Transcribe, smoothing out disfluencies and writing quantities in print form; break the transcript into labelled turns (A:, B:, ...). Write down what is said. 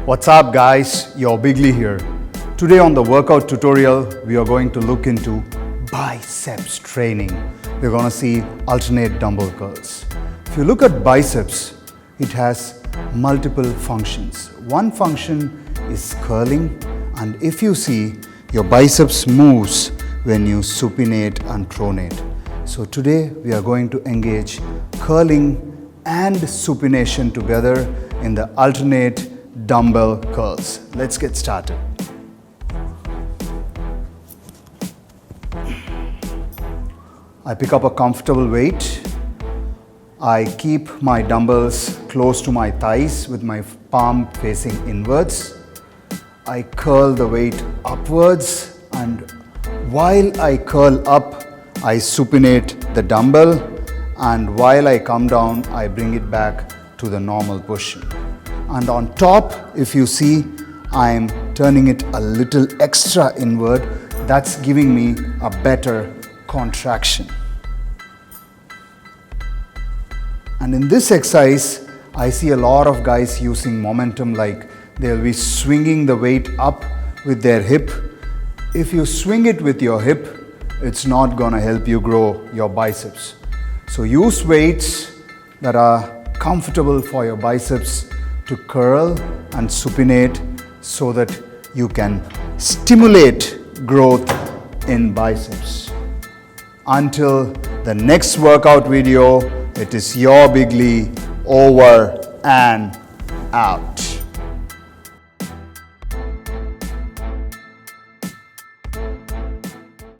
A: What's up guys, your Biglee here. Today on the workout tutorial, we are going to look into biceps training. We're going to see alternate dumbbell curls. If you look at biceps, it has multiple functions. One function is curling, and if you see, your biceps moves when you supinate and pronate. So today we are going to engage curling and supination together in the alternate dumbbell curls. Let's get started. I pick up a comfortable weight. I keep my dumbbells close to my thighs with my palm facing inwards. I curl the weight upwards, and while I curl up, I supinate the dumbbell, and while I come down, I bring it back to the normal position. And on top, if you see, I'm turning it a little extra inward. That's giving me a better contraction. And in this exercise, I see a lot of guys using momentum, like they'll be swinging the weight up with their hip. If you swing it with your hip, it's not gonna help you grow your biceps. So use weights that are comfortable for your biceps to curl and supinate so that you can stimulate growth in biceps. Until the next workout video, it is your Biglee, over and out.